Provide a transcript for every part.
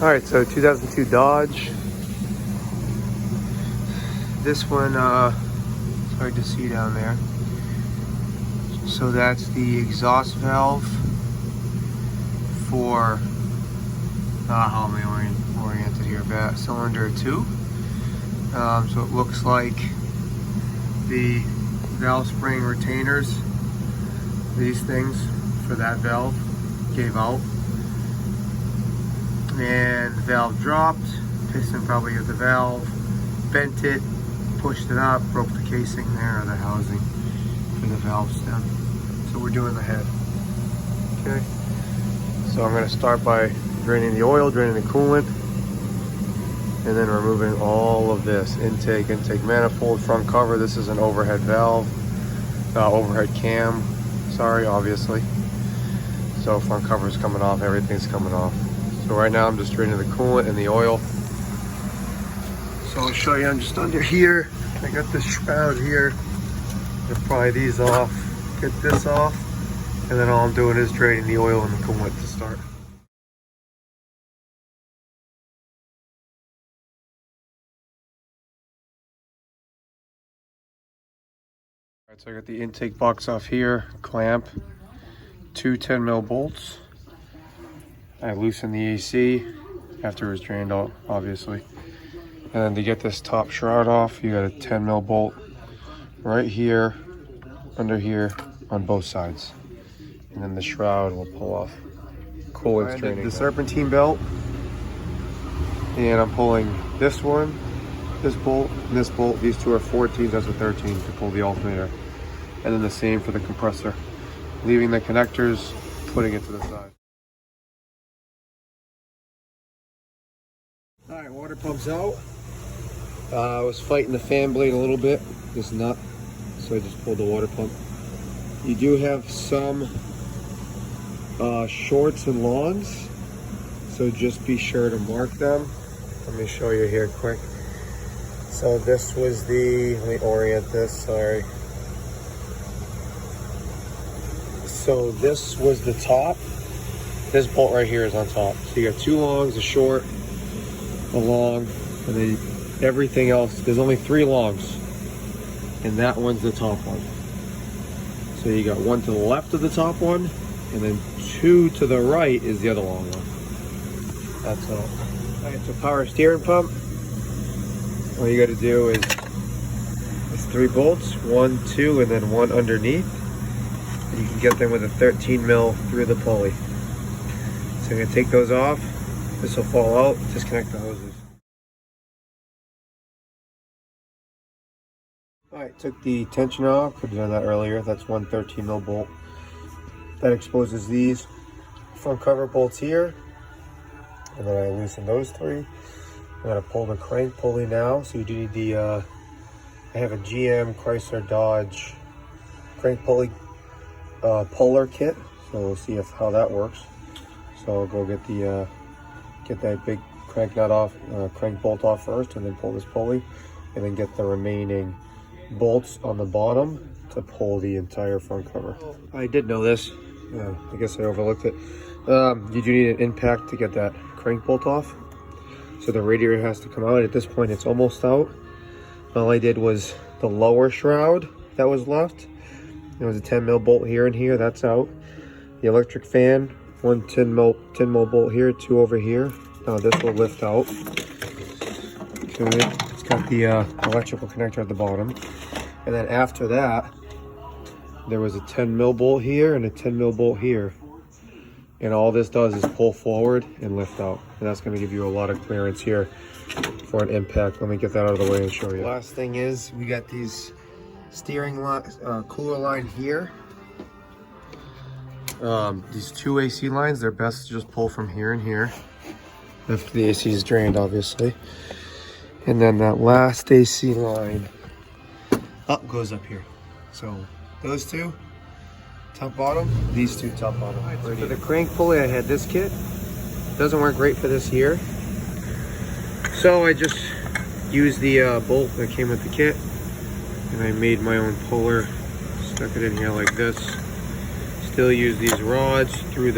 All right, so 2002 Dodge. This one, it's hard to see down there. So that's the exhaust valve for, how am I oriented here? Cylinder 2. So it looks like the valve spring retainers, these things for that valve, gave out. And the valve dropped, piston probably hit the valve, bent it, pushed it up, broke the casing there, or the housing for the valve stem. So we're doing the head. Okay. So I'm going to start by draining the oil, draining the coolant, and then removing all of this. Intake manifold, front cover. This is an overhead valve, overhead cam, sorry, obviously. So front cover is coming off, everything's coming off. So right now I'm just draining the coolant and the oil. So I'll show you, I'm just under here. I got this shroud here. I'll pry these off, get this off, and then all I'm doing is draining the oil and the coolant to start. All right, so I got the intake box off here, clamp, two 10mm bolts. I loosened the AC after it was drained out, obviously. And then to get this top shroud off, you got a 10mm bolt right here, under here, on both sides. And then the shroud will pull off. Coolant's draining. The serpentine belt. And I'm pulling this one, this bolt, and this bolt. These two are 14s, that's a 13 to pull the alternator. And then the same for the compressor. Leaving the connectors, putting it to the side. All right, water pump's out. I was fighting the fan blade a little bit, this nut, so I just pulled the water pump. You do have some shorts and longs, so just be sure to mark them. Let me show you here quick. So this was the, let me orient this, sorry. So this was the top. This bolt right here is on top. So you got two longs, a short, a long, and then everything else. There's only 3 longs, and that one's the top one. So you got one to the left of the top one, and then 2 to the right is the other long one. That's all. All right, so power steering pump. All you got to do is 3 bolts, 1, 2, and then 1 underneath. And you can get them with a 13mm through the pulley. So I'm gonna take those off. This will fall out. Disconnect the hoses. All right, took the tension off. Could have done that earlier. That's one 13mm bolt. That exposes these front cover bolts here. And then I loosen those 3. I'm gonna pull the crank pulley now. So you do need the, I have a GM Chrysler Dodge crank pulley puller kit. So we'll see how that works. So I'll go get the, get that big crank nut off, crank bolt off first, and then pull this pulley, and then get the remaining bolts on the bottom to pull the entire front cover. I did know this. I guess I overlooked it. You do need an impact to get that crank bolt off. So the radiator has to come out. At this point, it's almost out. All I did was the lower shroud that was left. There was a 10mm bolt here and here. That's out. The electric fan, one 10mm bolt here, 2 over here. Now this will lift out. Okay. It's got the electrical connector at the bottom. And then after that, there was a 10mm bolt here and a 10mm bolt here. And all this does is pull forward and lift out. And that's going to give you a lot of clearance here for an impact. Let me get that out of the way and show you. Last thing is, we got these steering line, cooler line here. These 2 AC lines, they're best to just pull from here and here. After the AC is drained, obviously. And then that last AC line up goes up here. So those 2, top bottom, these 2 top bottom. Right, so for the crank pulley, I had this kit. Doesn't work great for this here. So I just used the bolt that came with the kit, and I made my own puller, stuck it in here like this. Still use these rods through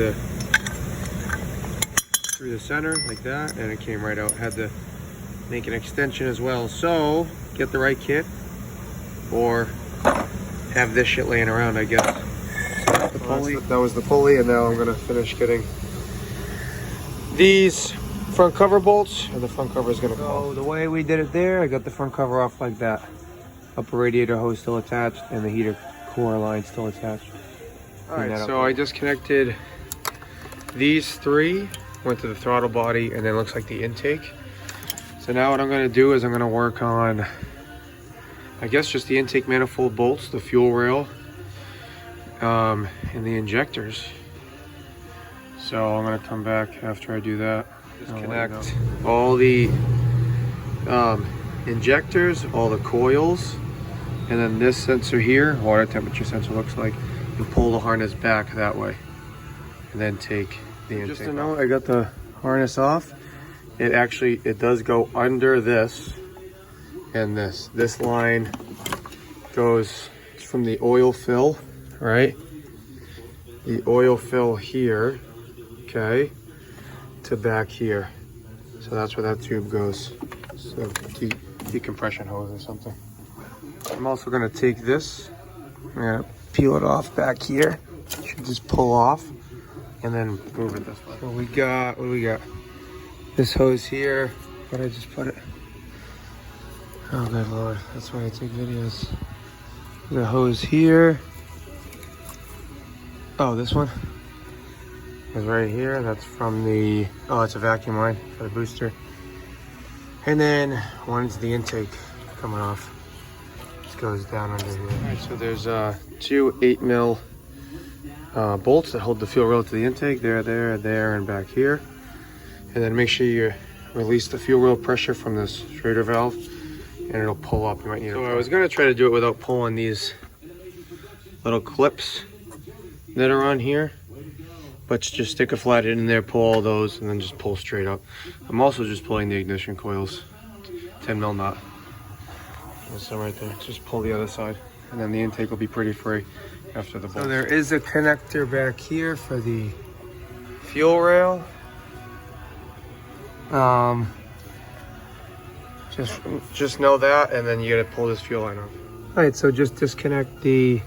through the center like that, and it came right out. Had to make an extension as well. So get the right kit or have this shit laying around, I guess. So that's the pulley. That was the pulley, and now I'm gonna finish getting these front cover bolts, and the front cover is gonna fall. So the way we did it there, I got the front cover off like that. Upper radiator hose still attached, and the heater core line still attached. All right, so I just connected these three, went to the throttle body, and then looks like the intake. So now what I'm gonna do is I'm gonna work on, I guess, just the intake manifold bolts, the fuel rail, and the injectors. So I'm gonna come back after I do that. Just connect all the injectors, all the coils, and then this sensor here, water temperature sensor looks like, and pull the harness back that way. And then take the intake. Just to note, I got the harness off. It does go under this and this. This line goes from the oil fill, right? The oil fill here, okay, to back here. So that's where that tube goes. So decompression hose or something. I'm also gonna take this, I'm gonna peel it off back here. Should just pull off and then move it this way. What do we got? This hose here, where'd I just put it? Oh good Lord, that's why I take videos. The hose here. Oh, this one is right here. That's from the, oh, it's a vacuum line for the booster. And then one's the intake coming off. Just goes down under here. All right, so there's two 8mm bolts that hold the fuel rail to the intake. There, and back here. And then make sure you release the fuel rail pressure from this Radiator valve, and it'll pull up. You might need. So I was gonna try to do it without pulling these little clips that are on here, but just stick a flathead in there, pull all those, and then just pull straight up. I'm also just pulling the ignition coils, 10mm knot. There's some right there. Just pull the other side, and then the intake will be pretty free after the bolt. So there is a connector back here for the fuel rail. Just know that, and then you gotta pull this fuel line off. All right, so just disconnect the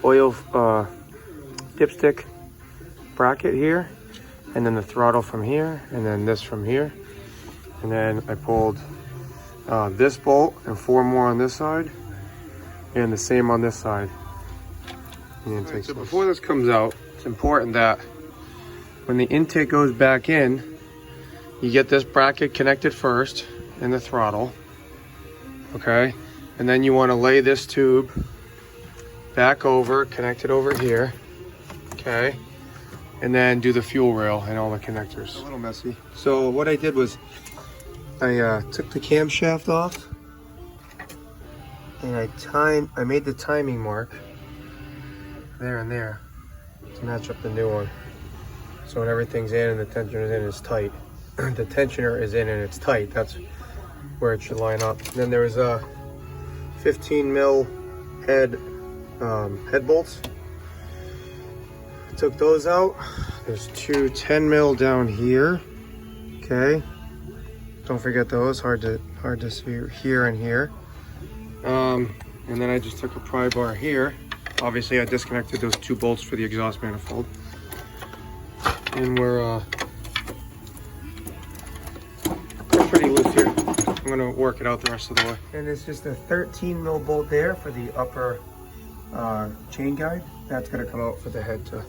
oil dipstick bracket here, and then the throttle from here, and then this from here. And then I pulled this bolt and 4 more on this side, and the same on this side. Right, so before this comes out, it's important that when the intake goes back in, you get this bracket connected first in the throttle, okay? And then you want to lay this tube back over, connect it over here, okay? And then do the fuel rail and all the connectors. A little messy. So what I did was I took the camshaft off, and I made the timing mark there and there to match up the new one. So when everything's in and the tensioner is in, it's tight. The tensioner is in and it's tight. That's where it should line up. And then there's a 15mm head bolts. I took those out. There's two 10mm down here. Okay. Don't forget those. Hard to see here and here. And then I just took a pry bar here. Obviously, I disconnected those 2 bolts for the exhaust manifold. And we're pretty loose here. I'm gonna work it out the rest of the way. And it's just a 13mm bolt there for the upper chain guide. That's gonna come out for the head to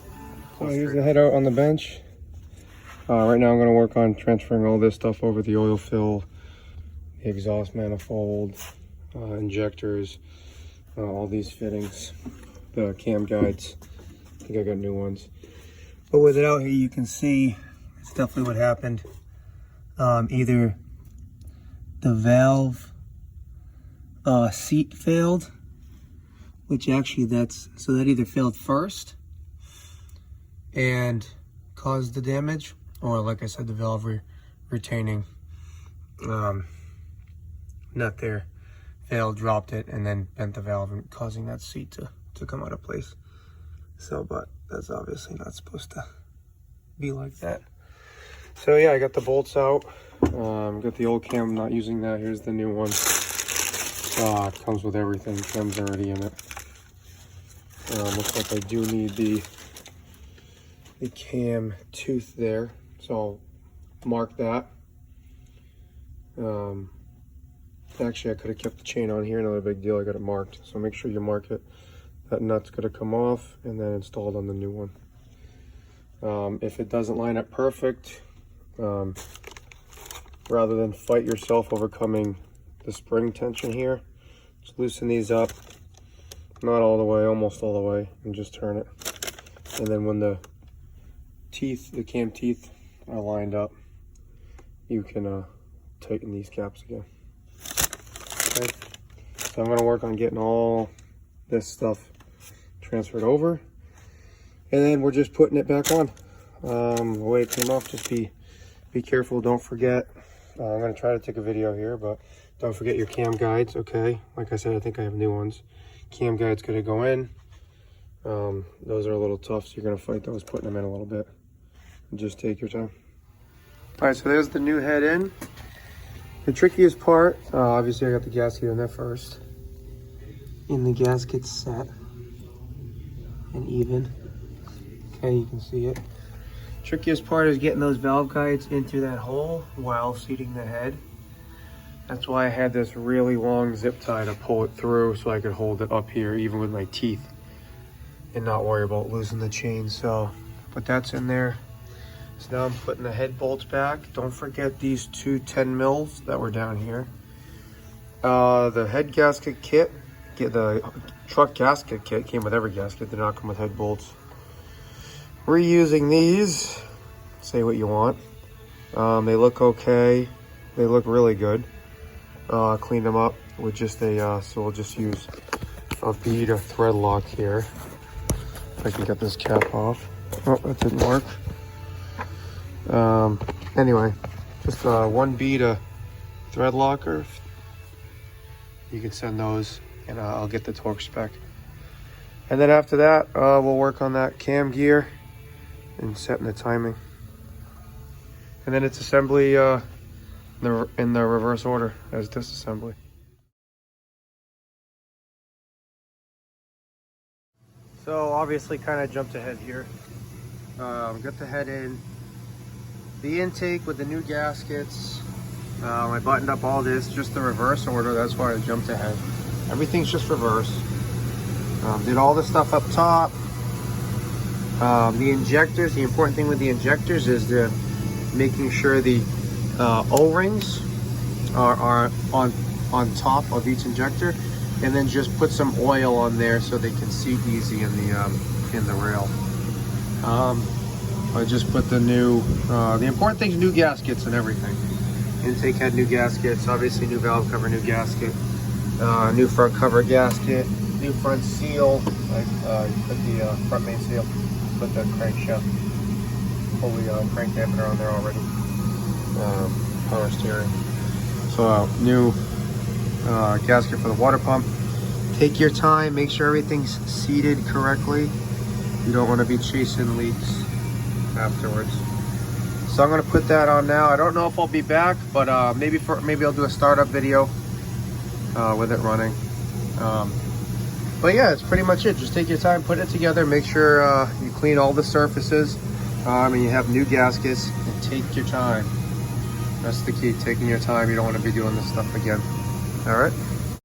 pull. So here's the head out on the bench. Right now I'm gonna work on transferring all this stuff over the oil fill, the exhaust manifold, injectors, all these fittings, the cam guides. I think I got new ones. But with it out here, you can see it's definitely what happened. Either the valve seat failed, which actually that either failed first and caused the damage, or like I said, the valve retaining nut there failed, dropped it, and then bent the valve, and causing that seat to come out of place. So, but that's obviously not supposed to be like that. So yeah, I got the bolts out. Got the old cam, not using that. Here's the new one. It comes with everything. Cam's already in it. Looks like I do need the cam tooth there, so I'll mark that. Actually, I could have kept the chain on here. Another big deal. I got it marked, so make sure you mark it. That nut's gonna come off and then installed on the new one. If it doesn't line up perfect, rather than fight yourself overcoming the spring tension here, just loosen these up, not all the way, almost all the way, and just turn it. And then when the cam teeth are lined up, you can tighten these caps again. Okay, so I'm going to work on getting all this stuff transferred over, and then we're just putting it back on. The way it came off, just be careful, don't forget. I'm going to try to take a video here, but don't forget your cam guides. Okay, like I said, I think I have new ones. Cam guides going to go in. Those are a little tough, so you're going to fight those, putting them in a little bit. And just take your time. All right, so there's the new head in. The trickiest part, obviously I got the gasket in there first. And the gasket's set and even. Okay, you can see it. Trickiest part is getting those valve guides into that hole while seating the head. That's why I had this really long zip tie to pull it through so I could hold it up here even with my teeth and not worry about losing the chain. So, but that's in there. So now I'm putting the head bolts back. Don't forget these two 10 mils that were down here. The head gasket kit, the truck gasket kit came with every gasket, did not come with head bolts. Reusing these, say what you want. They look okay. They look really good. Cleaned them up with just a, so we'll just use a bead of thread lock here. If I can get this cap off. Oh, that didn't work. Anyway, just one bead of thread locker. You can send those and I'll get the torque spec. And then after that, we'll work on that cam gear and setting the timing. And then it's assembly in the reverse order as disassembly. So obviously kind of jumped ahead here. Got the head in. The intake with the new gaskets. I buttoned up all this, just the reverse order. That's why I jumped ahead. Everything's just reverse. Did all the stuff up top. The injectors, the important thing with the injectors is making sure the O-rings are on top of each injector, and then just put some oil on there so they can seat easy in the rail. I just put the important thing is new gaskets and everything. Intake had new gaskets, obviously new valve cover, new gasket, new front cover gasket, new front seal, like put the front main seal, put the crankshaft, pulley crank dampener on there already, power steering. So new gasket for the water pump. Take your time, make sure everything's seated correctly. You don't want to be chasing leaks afterwards. So I'm going to put that on now. I don't know if I'll be back, but maybe I'll do a startup video with it running. But yeah, it's pretty much it. Just take your time, put it together, make sure you clean all the surfaces, and you have new gaskets, and take your time. That's the key, taking your time. You don't want to be doing this stuff again. All right.